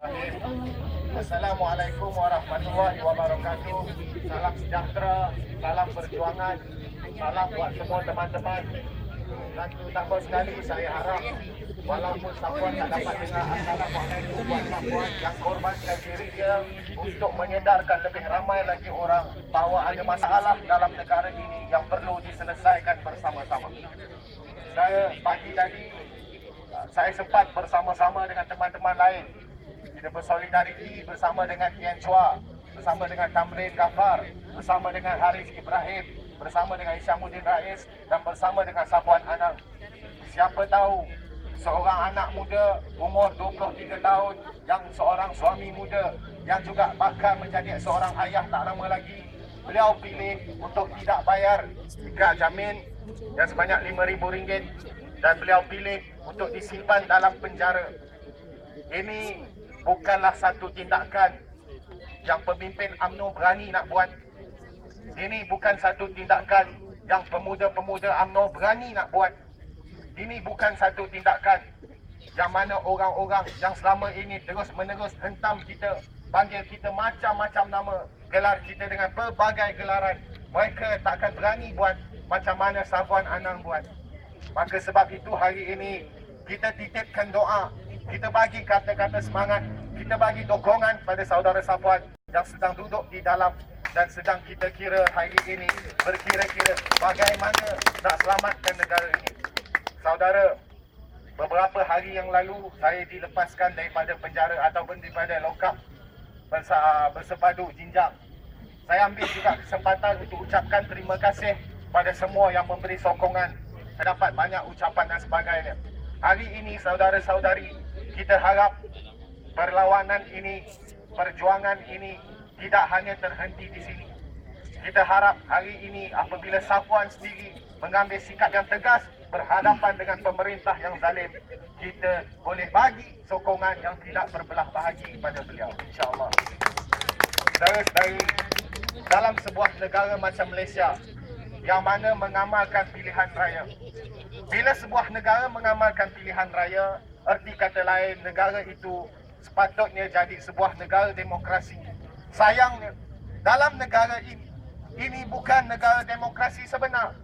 Assalamualaikum warahmatullahi wabarakatuh. Salam sejahtera, salam perjuangan, salam buat semua teman-teman. Dan terutama sekali saya harap walaupun Safwan tak dapat dengar Assalamualaikum buat Safwan yang korbankan diri dia untuk menyedarkan lebih ramai lagi orang bahawa ada masalah dalam negara ini yang perlu diselesaikan bersama-sama. Pagi tadi saya sempat bersama-sama dengan teman-teman lain. Kita bersolidariti bersama dengan Tian Chua, bersama dengan Tamrin Ghaffar, bersama dengan Haris Ibrahim, bersama dengan Isyamuddin Rais dan bersama dengan Safwan Anang. Siapa tahu seorang anak muda umur 23 tahun yang seorang suami muda yang juga bakal menjadi seorang ayah tak lama lagi, beliau pilih untuk tidak bayar tingkat jamin yang sebanyak RM5,000 dan beliau pilih untuk disimpan dalam penjara. Ini bukanlah satu tindakan yang pemimpin UMNO berani nak buat. Ini bukan satu tindakan yang pemuda-pemuda UMNO berani nak buat. Ini bukan satu tindakan yang mana orang-orang yang selama ini terus-menerus hentam kita, panggil kita macam-macam nama, gelar kita dengan pelbagai gelaran. Mereka takkan berani buat macam mana Safwan Anang buat. Maka sebab itu hari ini kita titipkan doa, kita bagi kata-kata semangat, kita bagi dokongan pada saudara Safwan yang sedang duduk di dalam dan sedang kita kira hari ini berkira-kira bagaimana nak selamatkan negara ini. Saudara, beberapa hari yang lalu saya dilepaskan daripada penjara ataupun daripada lokap bersepadu jinjang. Saya ambil juga kesempatan untuk ucapkan terima kasih pada semua yang memberi sokongan. Terdapat banyak ucapan dan sebagainya. Hari ini saudara-saudari, kita harap perlawanan ini, perjuangan ini tidak hanya terhenti di sini. Kita harap hari ini apabila Safwan sendiri mengambil sikap yang tegas berhadapan dengan pemerintah yang zalim, kita boleh bagi sokongan yang tidak berbelah bahagi pada beliau, insya-Allah. Saudara-saudari, dalam sebuah negara macam Malaysia yang mana mengamalkan pilihan raya, bila sebuah negara mengamalkan pilihan raya, erti kata lain, negara itu sepatutnya jadi sebuah negara demokrasi. Sayangnya, dalam negara ini bukan negara demokrasi sebenar.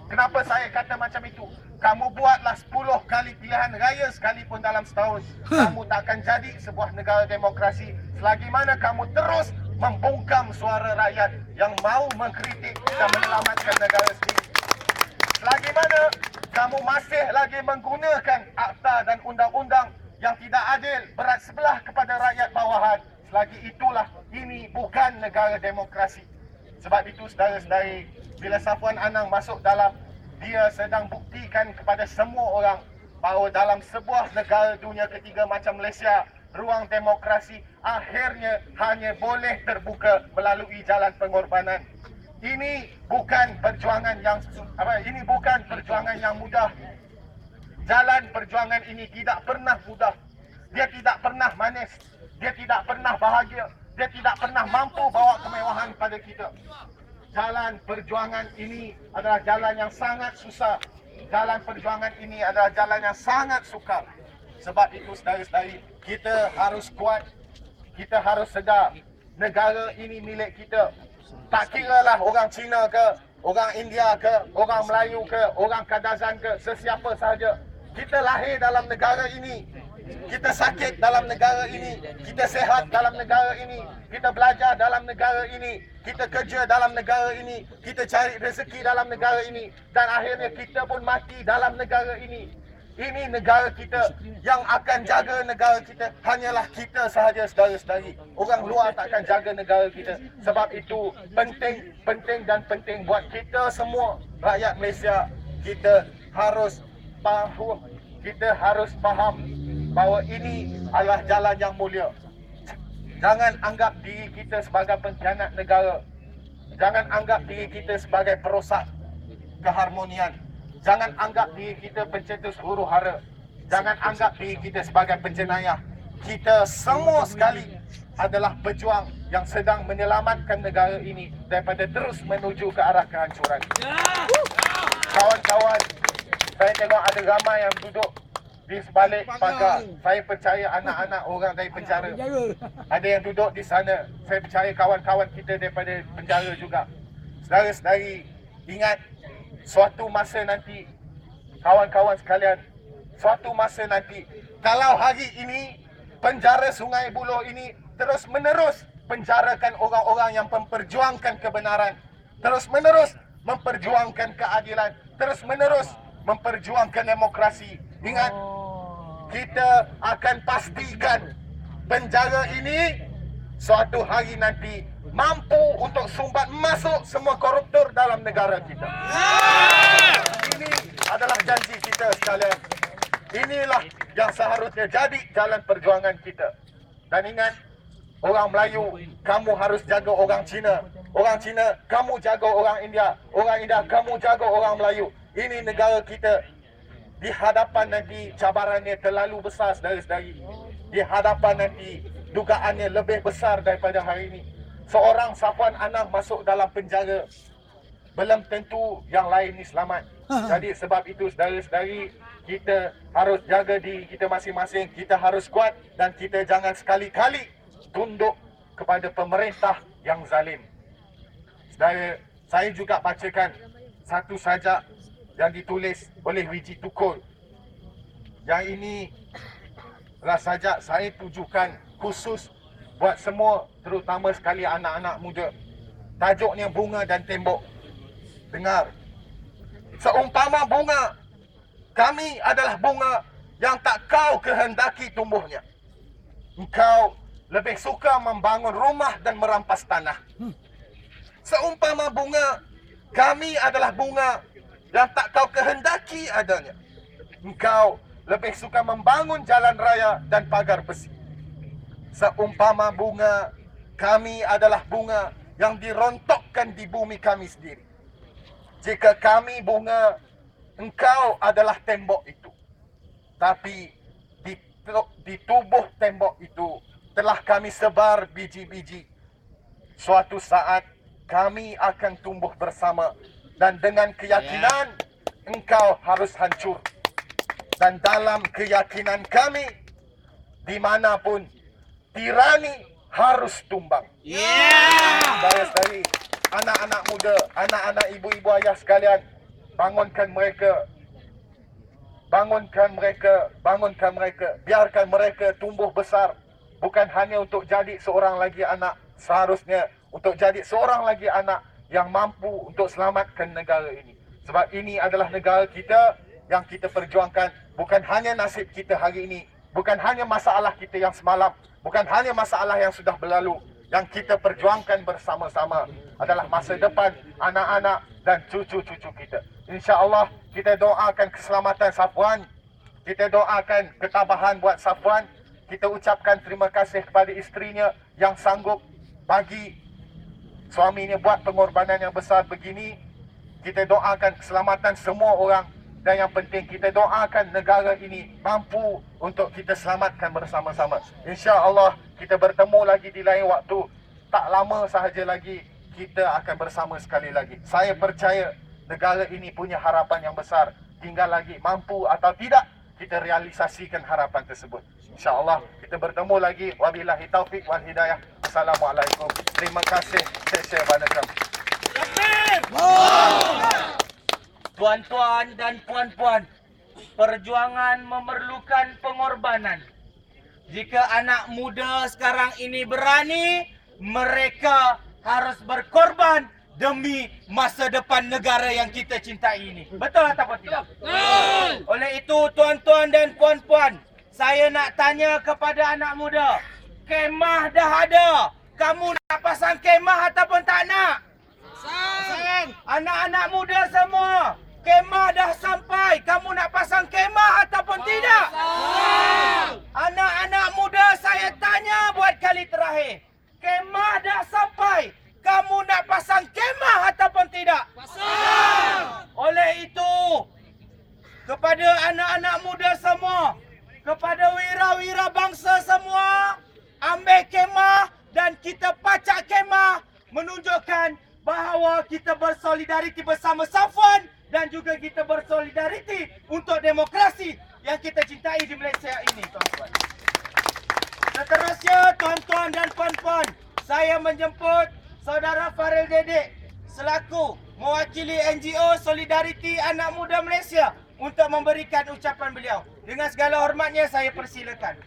Kenapa saya kata macam itu? Kamu buatlah 10 kali pilihan raya sekalipun dalam setahun, kamu takkan jadi sebuah negara demokrasi selagi mana kamu terus membungkam suara rakyat yang mahu mengkritik dan menyelamatkan negara sendiri. Selagi mana kamu masih lagi menggunakan akta dan undang-undang yang tidak adil berat sebelah kepada rakyat bawahan, selagi itulah ini bukan negara demokrasi. Sebab itu saudara-saudari, bila Safwan Anang masuk dalam, dia sedang buktikan kepada semua orang bahawa dalam sebuah negara dunia ketiga macam Malaysia, ruang demokrasi akhirnya hanya boleh terbuka melalui jalan pengorbanan. Ini bukan perjuangan yang mudah. Jalan perjuangan ini tidak pernah mudah. Dia tidak pernah manis. Dia tidak pernah bahagia. Dia tidak pernah mampu bawa kemewahan pada kita. Jalan perjuangan ini adalah jalan yang sangat susah. Jalan perjuangan ini adalah jalan yang sangat sukar. Sebab itu saudara-saudari, kita harus kuat. Kita harus sedar negara ini milik kita. Tak kiralah orang Cina ke, orang India ke, orang Melayu ke, orang Kadazan ke, sesiapa sahaja. Kita lahir dalam negara ini. Kita sakit dalam negara ini. Kita sehat dalam negara ini. Kita belajar dalam negara ini. Kita kerja dalam negara ini. Kita cari rezeki dalam negara ini. Dan akhirnya kita pun mati dalam negara ini. Ini negara kita. Yang akan jaga negara kita hanyalah kita sahaja, saudara-saudari. Orang luar takkan jaga negara kita. Sebab itu penting buat kita semua rakyat Malaysia. Kita harus faham bahawa ini adalah jalan yang mulia. Jangan anggap diri kita sebagai pengkhianat negara. Jangan anggap diri kita sebagai perosak keharmonian. Jangan anggap diri kita pencetus huru hara. Jangan anggap diri kita sebagai penjenayah. Kita semua sekali adalah pejuang yang sedang menyelamatkan negara ini daripada terus menuju ke arah kehancuran. Kawan-kawan, saya tengok ada ramai yang duduk di sebalik pagar. Saya percaya anak-anak orang dari penjara ada yang duduk di sana. Saya percaya kawan-kawan kita daripada penjara juga. Saudara-saudari, ingat suatu masa nanti, kawan-kawan sekalian, suatu masa nanti, kalau hari ini penjara Sungai Buloh ini terus menerus penjarakan orang-orang yang memperjuangkan kebenaran, terus menerus memperjuangkan keadilan, terus menerus memperjuangkan demokrasi. Ingat, kita akan pastikan penjara ini suatu hari nanti mampu untuk sumbat masuk semua koruptor dalam negara kita. Ini adalah janji kita sekalian. Inilah yang seharusnya jadi jalan perjuangan kita. Dan ingat, orang Melayu, kamu harus jaga orang Cina. Orang Cina, kamu jaga orang India. Orang India, kamu jaga orang Melayu. Ini negara kita. Di hadapan nanti cabarannya terlalu besar, saudara-saudari. Di hadapan nanti dugaannya lebih besar daripada hari ini. Seorang Safwan Anam masuk dalam penjara, belum tentu yang lain ni selamat. Jadi sebab itu, saudara-saudari, kita harus jaga diri kita masing-masing. Kita harus kuat dan kita jangan sekali-kali tunduk kepada pemerintah yang zalim. Saudara, saya juga bacakan satu sajak yang ditulis oleh Wiji Tukul. Yang ini adalah sajak saya tujukan khusus buat semua, terutama sekali anak-anak muda. Tajuknya Bunga dan Tembok. Dengar. Seumpama bunga, kami adalah bunga yang tak kau kehendaki tumbuhnya. Engkau lebih suka membangun rumah dan merampas tanah. Seumpama bunga, kami adalah bunga yang tak kau kehendaki adanya. Engkau lebih suka membangun jalan raya dan pagar besi. Seumpama bunga, kami adalah bunga yang dirontokkan di bumi kami sendiri. Jika kami bunga, engkau adalah tembok itu. Tapi di tubuh tembok itu telah kami sebar biji-biji. Suatu saat kami akan tumbuh bersama. Dan dengan keyakinan, engkau harus hancur. Dan dalam keyakinan kami, dimanapun, tirani harus tumbang. Saudara-saudari, anak-anak muda, anak-anak ibu-ibu ayah sekalian, bangunkan mereka. Bangunkan mereka, bangunkan mereka. Biarkan mereka tumbuh besar. Bukan hanya untuk jadi seorang lagi anak, seharusnya untuk jadi seorang lagi anak yang mampu untuk selamatkan negara ini. Sebab ini adalah negara kita yang kita perjuangkan. Bukan hanya nasib kita hari ini. Bukan hanya masalah kita yang semalam. Bukan hanya masalah yang sudah berlalu. Yang kita perjuangkan bersama-sama adalah masa depan anak-anak dan cucu-cucu kita. InsyaAllah kita doakan keselamatan Safwan. Kita doakan ketabahan buat Safwan. Kita ucapkan terima kasih kepada isterinya yang sanggup bagi suaminya buat pengorbanan yang besar begini. Kita doakan keselamatan semua orang. Dan yang penting kita doakan negara ini mampu untuk kita selamatkan bersama-sama. InsyaAllah kita bertemu lagi di lain waktu. Tak lama sahaja lagi kita akan bersama sekali lagi. Saya percaya negara ini punya harapan yang besar. Tinggal lagi mampu atau tidak kita realisasikan harapan tersebut. InsyaAllah kita bertemu lagi. Wabillahi taufiq wal hidayah. Assalamualaikum. Terima kasih. Saya Banakam. Tuan-tuan dan puan-puan, perjuangan memerlukan pengorbanan. Jika anak muda sekarang ini berani, mereka harus berkorban demi masa depan negara yang kita cintai ini. Betul atau tidak? Betul! Oleh itu, tuan-tuan dan puan-puan, saya nak tanya kepada anak muda, kemah dah ada. Kamu nak pasang kemah ataupun tak nak? Pasang! Anak-anak muda semua, kemah dah sampai. Kamu nak pasang kemah ataupun tidak? Pasang! Anak-anak muda, saya tanya buat kali terakhir. Kemah dah sampai. Kamu nak pasang kemah ataupun tidak? Pasang! Oleh itu, kepada anak-anak muda semua, kepada wira-wira bangsa semua, ambil kemah dan kita pacak kemah menunjukkan bahawa kita bersolidariti bersama Safwan dan juga kita bersolidariti untuk demokrasi yang kita cintai di Malaysia ini, tuan-tuan. Seterusnya, tuan-tuan dan puan-puan, saya menjemput Saudara Farel Dedek selaku mewakili NGO Solidariti Anak Muda Malaysia untuk memberikan ucapan beliau. Dengan segala hormatnya, saya persilakan.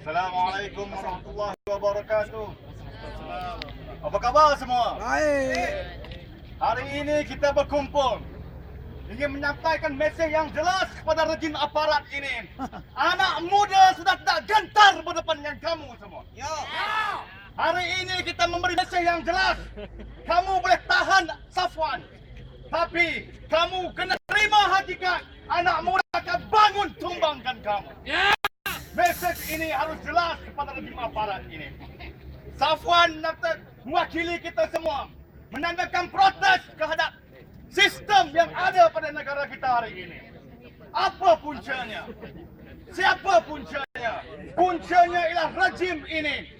Assalamualaikum warahmatullahi wabarakatuh. Apa khabar semua? Baik. Hari ini kita berkumpul ingin menyampaikan mesej yang jelas kepada rejim aparat ini. Anak muda sudah tak gentar berdepan dengan kamu semua. Hari ini kita memberi mesej yang jelas. Kamu boleh tahan Safwan, tapi kamu kena terima hakikat. Anak muda akan bangun tumbangkan kamu. Mesej ini harus jelas kepada rejim aparat ini. Safwan mewakili kita semua menandakan protes terhadap sistem yang ada pada negara kita hari ini. Apa puncanya? Siapa puncanya? Puncanya ialah rejim ini.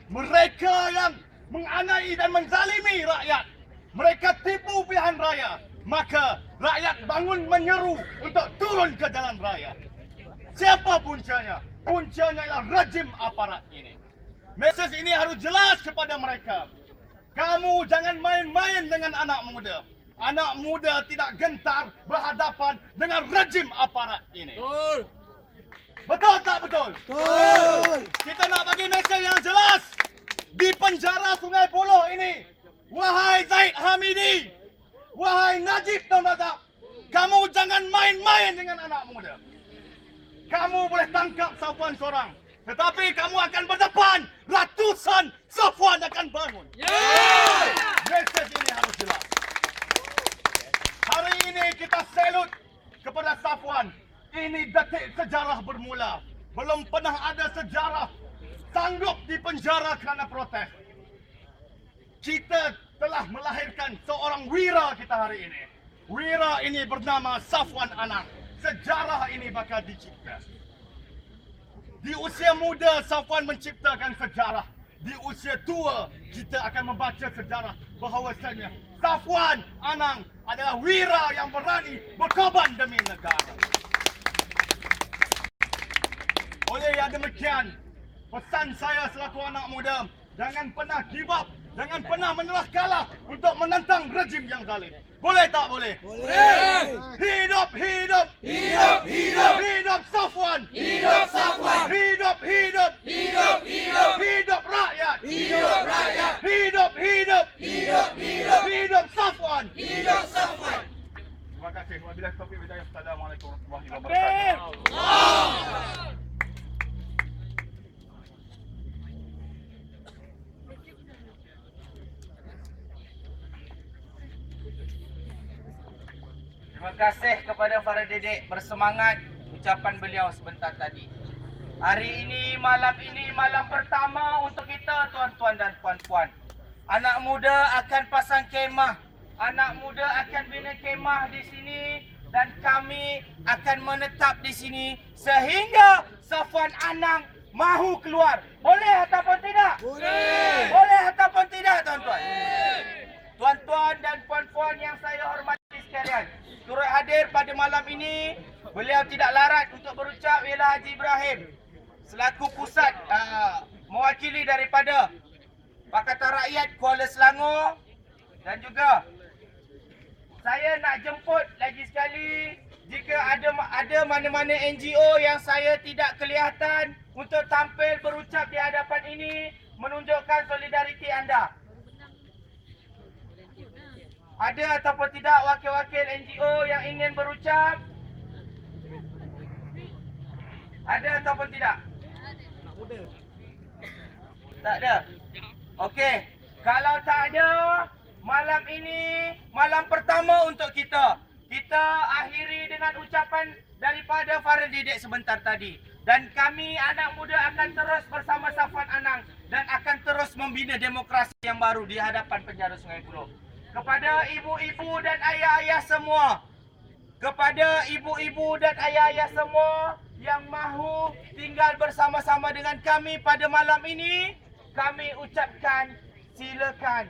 Mereka yang menganiaya dan menzalimi rakyat. Mereka tipu pilihan raya. Maka rakyat bangun menyeru untuk turun ke jalan raya. Siapa puncanya? Puncanya ialah rejim aparat ini. Mesej ini harus jelas kepada mereka. Kamu jangan main-main dengan anak muda. Anak muda tidak gentar berhadapan dengan rejim aparat ini. Betul tak betul? Betul. Kita nak bagi mesej yang jelas. Di penjara Sungai Buloh ini, wahai Zaid Hamidi, wahai Najib Tun Razak, kamu jangan main-main dengan anak muda. Kamu boleh tangkap Safwan seorang, tetapi kamu akan berdepan ratusan Safwan akan bangun. Mesej ini harus jelas. Hari ini kita salut kepada Safwan. Ini detik sejarah bermula. Belum pernah ada sejarah sanggup dipenjara kerana protes. Kita telah melahirkan seorang wira kita hari ini. Wira ini bernama Safwan Anang. Sejarah ini bakal dicipta. Di usia muda Safwan menciptakan sejarah. Di usia tua kita akan membaca sejarah bahawasanya Safwan Anang adalah wira yang berani berkorban demi negara. Oleh yang demikian, pesan saya selaku anak muda, jangan pernah give up, jangan pernah menyerah kalah untuk menentang rejim yang zalim. Boleh tak boleh? Boleh. Hidup, hidup, hidup, hidup, hidup Safwan, hidup Safwan, hidup, hidup, hidup, hidup, hidup rakyat, hidup rakyat, hidup, hidup, hidup, hidup, hidup Safwan, hidup Safwan. Terima kasih. Wabillahi taufiq wal hidayah. Assalamualaikum warahmatullahi wabarakatuh. Terima kasih kepada Farel Dedek, bersemangat ucapan beliau sebentar tadi. Hari ini, malam pertama untuk kita, tuan-tuan dan puan-puan. Anak muda akan pasang kemah, anak muda akan bina kemah di sini dan kami akan menetap di sini sehingga Safwan Anang mahu keluar. Boleh ataupun tidak? Boleh. Boleh ataupun tidak, tuan-tuan? Tuan-tuan dan puan-puan yang saya hormati sekalian, turut hadir pada malam ini, beliau tidak larat untuk berucap ialah Haji Ibrahim selaku pusat mewakili daripada Pakatan Rakyat Kuala Selangor, dan juga saya nak jemput lagi sekali jika ada mana-mana NGO yang saya tidak kelihatan untuk tampil berucap di hadapan ini menunjukkan solidariti anda. Ada ataupun tidak wakil-wakil NGO yang ingin berucap? Ada ataupun tidak? Tak ada. Okey. Kalau tak ada, malam ini malam pertama untuk kita. Kita akhiri dengan ucapan daripada Farel Dedek sebentar tadi. Dan kami anak muda akan terus bersama Safwan Anang dan akan terus membina demokrasi yang baru di hadapan penjara Sungai Buloh. Kepada ibu-ibu dan ayah-ayah semua, kepada ibu-ibu dan ayah-ayah semua yang mahu tinggal bersama-sama dengan kami pada malam ini, kami ucapkan silakan